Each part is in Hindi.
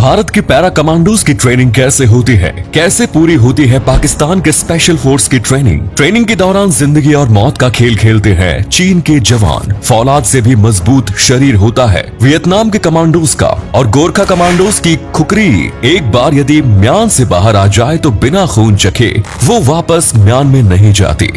भारत की पैरा कमांडोज की ट्रेनिंग कैसे होती है, कैसे पूरी होती है पाकिस्तान के स्पेशल फोर्स की ट्रेनिंग के दौरान जिंदगी और मौत का खेल खेलते हैं चीन के जवान। फौलाद से भी मजबूत शरीर होता है वियतनाम के कमांडोज का, और गोरखा कमांडोज की खुकरी एक बार यदि म्यान से बाहर आ जाए तो बिना खून चखे वो वापस म्यान में नहीं जाती।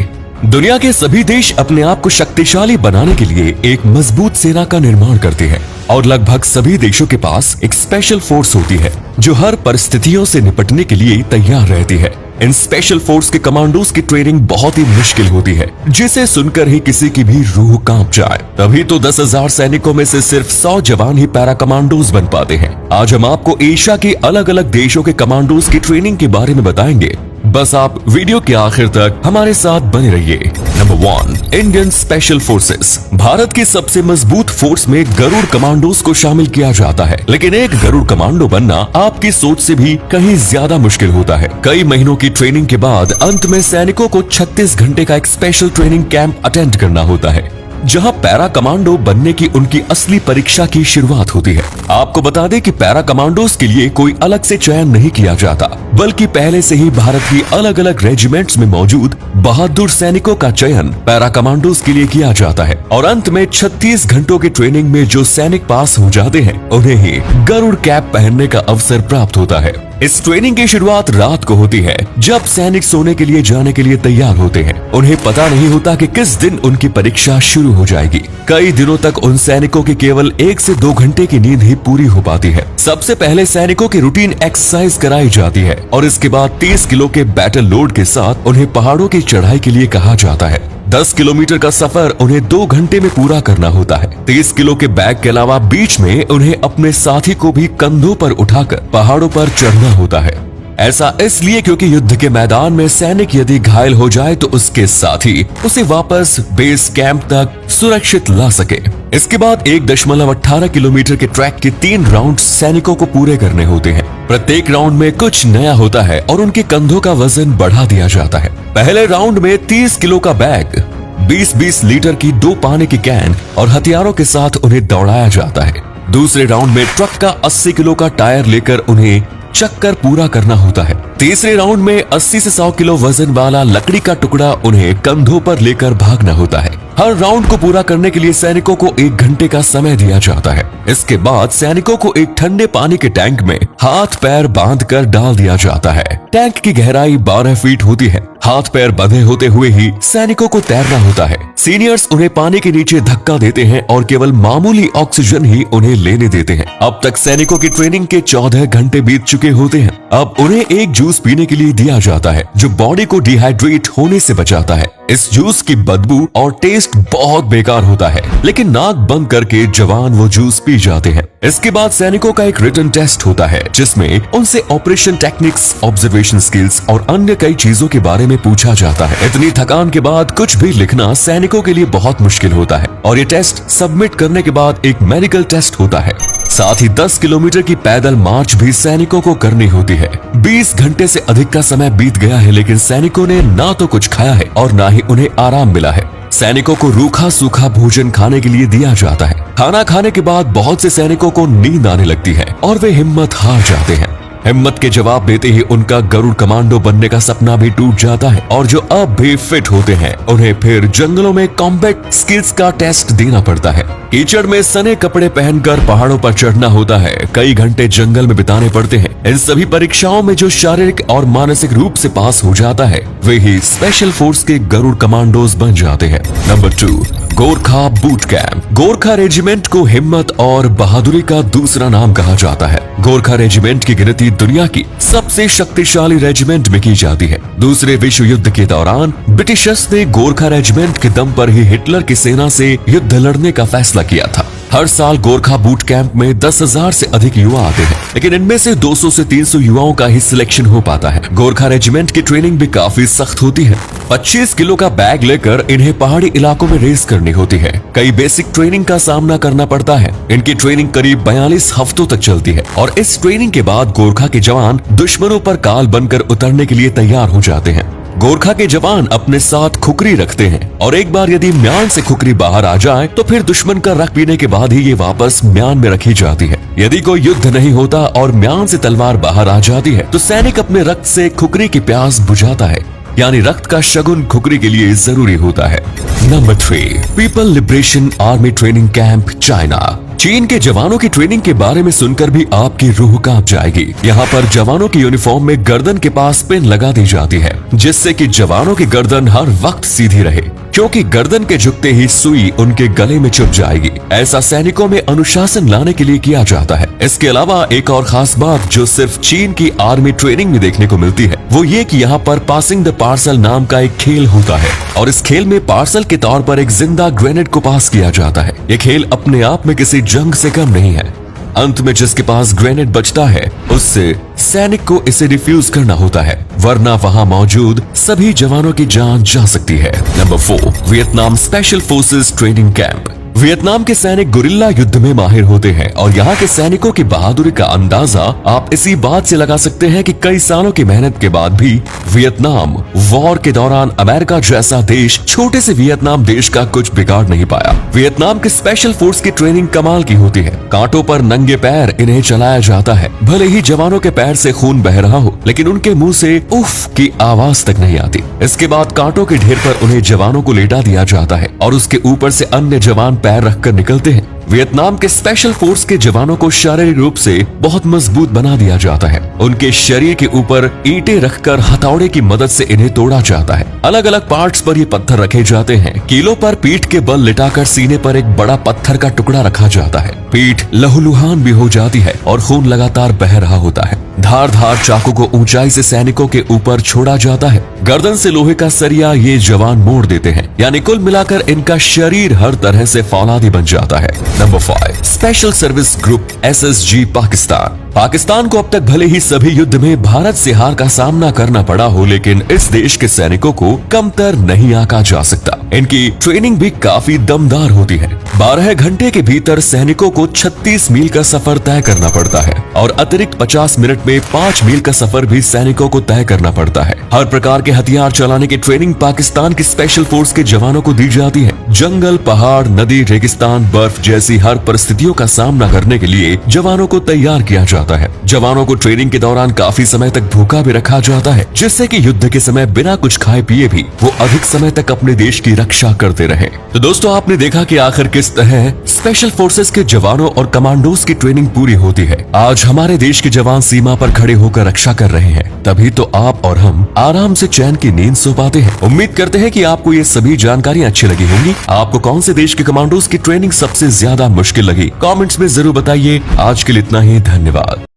दुनिया के सभी देश अपने आप को शक्तिशाली बनाने के लिए एक मजबूत सेना का निर्माण करते हैं, और लगभग सभी देशों के पास एक स्पेशल फोर्स होती है जो हर परिस्थितियों से निपटने के लिए तैयार रहती है। इन स्पेशल फोर्स के कमांडोज की ट्रेनिंग बहुत ही मुश्किल होती है, जिसे सुनकर ही किसी की भी रूह कांप जाए। तभी तो 10,000 सैनिकों में से सिर्फ 100 जवान ही पैरा कमांडोज बन पाते हैं। आज हम आपको एशिया के अलग अलग देशों के कमांडोज की ट्रेनिंग के बारे में बताएंगे, बस आप वीडियो के आखिर तक हमारे साथ बने रहिए। Number 1, Indian special forces. Bharat की सबसे मजबूत फोर्स में गरुड़ कमांडोज को शामिल किया जाता है, लेकिन एक गरुड़ कमांडो बनना आपकी सोच से भी कहीं ज्यादा मुश्किल होता है। कई महीनों की ट्रेनिंग के बाद अंत में सैनिकों को 36 घंटे का एक स्पेशल ट्रेनिंग कैंप अटेंड करना होता है, जहां पैरा कमांडो बनने की उनकी असली परीक्षा की शुरुआत होती है। आपको बता दें कि पैरा कमांडोज के लिए कोई अलग से चयन नहीं किया जाता, बल्कि पहले से ही भारत की अलग अलग रेजिमेंट्स में मौजूद बहादुर सैनिकों का चयन पैरा कमांडोज के लिए किया जाता है, और अंत में 36 घंटों की ट्रेनिंग में जो सैनिक पास हो जाते हैं उन्हें ही गरुड़ कैप पहनने का अवसर प्राप्त होता है। इस ट्रेनिंग की शुरुआत रात को होती है, जब सैनिक सोने के लिए जाने के लिए तैयार होते हैं। उन्हें पता नहीं होता कि किस दिन उनकी परीक्षा शुरू हो जाएगी। कई दिनों तक उन सैनिकों की केवल 1 से 2 घंटे की नींद ही पूरी हो पाती है। सबसे पहले सैनिकों की रूटीन एक्सरसाइज कराई जाती है, और इसके बाद 30 किलो के बैटल लोड के साथ उन्हें पहाड़ों की चढ़ाई के लिए कहा जाता है। 10 किलोमीटर का सफर उन्हें 2 घंटे में पूरा करना होता है। 30 किलो के बैग के अलावा बीच में उन्हें अपने साथी को भी कंधों पर उठाकर पहाड़ों पर चढ़ना होता है। ऐसा इसलिए क्योंकि युद्ध के मैदान में सैनिक यदि घायल हो जाए तो उसके साथी उसे वापस बेस कैंप तक सुरक्षित ला सके। इसके बाद 1.18 किलोमीटर के ट्रैक के 3 राउंड सैनिकों को पूरे करने होते हैं। प्रत्येक राउंड में कुछ नया होता है और उनके कंधों का वजन बढ़ा दिया जाता है। पहले राउंड में 30 किलो का बैग, 20-20 लीटर की 2 पानी की कैन और हथियारों के साथ उन्हें दौड़ाया जाता है। दूसरे राउंड में ट्रक का 80 किलो का टायर लेकर उन्हें चक्कर पूरा करना होता है। तीसरे राउंड में 80 से 100 किलो वजन वाला लकड़ी का टुकड़ा उन्हें कंधों पर लेकर भागना होता है। हर राउंड को पूरा करने के लिए सैनिकों को 1 घंटे का समय दिया जाता है। इसके बाद सैनिकों को एक ठंडे पानी के टैंक में हाथ पैर बांधकर डाल दिया जाता है। टैंक की गहराई 12 फीट होती है। हाथ पैर बंधे होते हुए ही सैनिकों को तैरना होता है। सीनियर्स उन्हें पानी के नीचे धक्का देते हैं और केवल मामूली ऑक्सीजन ही उन्हें लेने देते हैं। अब तक सैनिकों की ट्रेनिंग के 14 घंटे बीत चुके होते हैं। अब उन्हें एक जूस पीने के लिए दिया जाता है, जो बॉडी को डिहाइड्रेट होने से बचाता है। इस जूस की बदबू और टेस्ट बहुत बेकार होता है, लेकिन नाक बंद करके जवान वो जूस पी जाते हैं। इसके बाद सैनिकों का एक रिटन टेस्ट होता है, जिसमें उनसे ऑपरेशन टेक्निक्स, ऑब्जर्वेशन स्किल्स और अन्य कई चीजों के बारे में पूछा जाता है। इतनी थकान के बाद कुछ भी लिखना सैनिकों के लिए बहुत मुश्किल होता है, और ये टेस्ट सबमिट करने के बाद एक मेडिकल टेस्ट होता है। साथ ही 10 किलोमीटर की पैदल मार्च भी सैनिकों को करनी होती है। 20 घंटे से अधिक का समय बीत गया है, लेकिन सैनिकों ने ना तो कुछ खाया है और ना ही उन्हें आराम मिला है। सैनिकों को रूखा सूखा भोजन खाने के लिए दिया जाता है। खाना खाने के बाद बहुत से सैनिकों को नींद आने लगती है और वे हिम्मत हार जाते हैं। हिम्मत के जवाब देते ही उनका गरुड़ कमांडो बनने का सपना भी टूट जाता है, और जो अब भी फिट होते हैं उन्हें फिर जंगलों में कॉम्बैट स्किल्स का टेस्ट देना पड़ता है। कीचड़ में सने कपड़े पहनकर पहाड़ों पर चढ़ना होता है। कई घंटे जंगल में बिताने पड़ते हैं। इन सभी परीक्षाओं में जो शारीरिक और मानसिक रूप से पास हो जाता है वे ही स्पेशल फोर्स के गरुड़ कमांडोज बन जाते हैं। Number 2, Gorkha boot camp. Gorkha regiment को हिम्मत और बहादुरी का दूसरा नाम कहा जाता है। गोरखा रेजिमेंट की गिनती दुनिया की सबसे शक्तिशाली रेजिमेंट में की जाती है। दूसरे विश्व युद्ध के दौरान ब्रिटिशर्स ने गोरखा रेजिमेंट के दम पर ही हिटलर की सेना से युद्ध लड़ने का फैसला किया था। हर साल गोरखा बूट कैंप में 10,000 से अधिक युवा आते हैं, लेकिन इनमें से 200 से 300 युवाओं का ही सिलेक्शन हो पाता है। गोरखा रेजिमेंट की ट्रेनिंग भी काफी सख्त होती है। 25 किलो का बैग लेकर इन्हें पहाड़ी इलाकों में रेस करनी होती है। कई बेसिक ट्रेनिंग का सामना करना पड़ता है। इनकी ट्रेनिंग करीब 42 हफ्तों तक चलती है, और इस ट्रेनिंग के बाद गोरखा के जवान दुश्मनों पर काल बनकर उतरने के लिए तैयार हो जाते हैं। गोरखा के जवान अपने साथ खुकरी रखते हैं और एक बार यदि म्यान से खुकरी बाहर आ जाए तो फिर दुश्मन का रक्त पीने के बाद ही ये वापस म्यान में रखी जाती है। यदि कोई युद्ध नहीं होता और म्यान से तलवार बाहर आ जाती है तो सैनिक अपने रक्त से खुकरी की प्यास बुझाता है, यानी रक्त का शगुन खुकरी के लिए जरूरी होता है। Number 3, people liberation army training camp, China. चीन के जवानों की ट्रेनिंग के बारे में सुनकर भी आपकी रूह कांप जाएगी। यहाँ पर जवानों की यूनिफॉर्म में गर्दन के पास पिन लगा दी जाती है, जिससे कि जवानों की गर्दन हर वक्त सीधी रहे, क्योंकि गर्दन के झुकते ही सुई उनके गले में चुभ जाएगी। ऐसा सैनिकों में अनुशासन लाने के लिए किया जाता है। इसके अलावा एक और खास बात जो सिर्फ चीन की आर्मी ट्रेनिंग में देखने को मिलती है वो ये कि यहाँ पर पासिंग द पार्सल नाम का एक खेल होता है और इस खेल में पार्सल के तौर पर एक जिंदा ग्रेनेड को पास किया जाता है। ये खेल अपने आप में किसी जंग से कम नहीं है। अंत में जिसके पास ग्रेनेड बचता है उससे सैनिक को इसे डिफ्यूज करना होता है, वरना वहां मौजूद सभी जवानों की जान जा सकती है। Number 4, Vietnam special forces training camp. Vietnam के सैनिक गुरिल्ला युद्ध में माहिर होते हैं और यहाँ के सैनिकों की बहादुरी का अंदाजा आप इसी बात से लगा सकते हैं कि कई सालों की मेहनत के बाद भी वियतनाम वॉर के दौरान अमेरिका जैसा देश छोटे से वियतनाम देश का कुछ बिगाड़ नहीं पाया। वियतनाम के स्पेशल फोर्स की ट्रेनिंग कमाल की होती है। कांटों पर नंगे पैर इन्हें चलाया जाता है। भले ही जवानों के पैर से खून बह रहा हो, लेकिन उनके मुंह से उफ की आवाज तक नहीं आती। इसके बाद कांटों के ढेर पर उन्हें जवानों को लेटा दिया जाता है और उसके ऊपर से अन्य जवान पैर रखकर निकलते हैं। वियतनाम के स्पेशल फोर्स के जवानों को शारीरिक रूप से बहुत मजबूत बना दिया जाता है। उनके शरीर के ऊपर ईंटें रखकर हथौड़े की मदद से इन्हें तोड़ा जाता है। अलग अलग पार्ट्स पर ये पत्थर रखे जाते हैं। कीलों पर पीठ के बल लिटाकर सीने पर एक बड़ा पत्थर का टुकड़ा रखा जाता है। पीठ लहूलुहान भी हो जाती है और खून लगातार बह रहा होता है। धारदार चाकू को ऊंचाई से सैनिकों के ऊपर छोड़ा जाता है। गर्दन से लोहे का सरिया ये जवान मोड़ देते हैं, यानी कुल मिलाकर इनका शरीर हर तरह से फौलादी बन जाता है। Number 5, special service group SSG, Pakistan. Pakistan को अब तक भले ही सभी युद्ध में भारत से हार का सामना करना पड़ा हो, लेकिन इस देश के सैनिकों को कमतर नहीं आंका जा सकता। इनकी ट्रेनिंग भी काफी दमदार होती है। 12 घंटे के भीतर सैनिकों को 36 मील का सफर तय करना पड़ता है और अतिरिक्त 50 मिनट में 5 मील का सफर भी सैनिकों को तय करना पड़ता है। हर प्रकार के हथियार चलाने की ट्रेनिंग पाकिस्तान की स्पेशल फोर्स के जवानों को दी जाती है। जंगल, पहाड़, नदी, रेगिस्तान, बर्फ जैसी हर परिस्थितियों का सामना करने के लिए जवानों को तैयार किया जाता है। जवानों को ट्रेनिंग के दौरान काफी समय तक भूखा भी रखा जाता है, जिससे कि युद्ध के समय बिना कुछ खाए पिए भी वो अधिक समय तक अपने देश की रक्षा करते रहे। तो दोस्तों, आपने देखा कि आखिर किस तरह स्पेशल फोर्सेस के जवानों और कमांडोज की ट्रेनिंग पूरी होती है। आज हमारे देश के जवान सीमा पर खड़े होकर रक्षा कर रहे हैं, तभी तो आप और हम आराम से चैन की नींद सो पाते हैं। उम्मीद करते हैं कि आपको ये सभी जानकारियां अच्छी लगी होंगी। आपको कौन से देश के कमांडोज की ट्रेनिंग सबसे ज्यादा मुश्किल लगी, कमेंट्स में जरूर बताइए। आज के लिए इतना ही, धन्यवाद।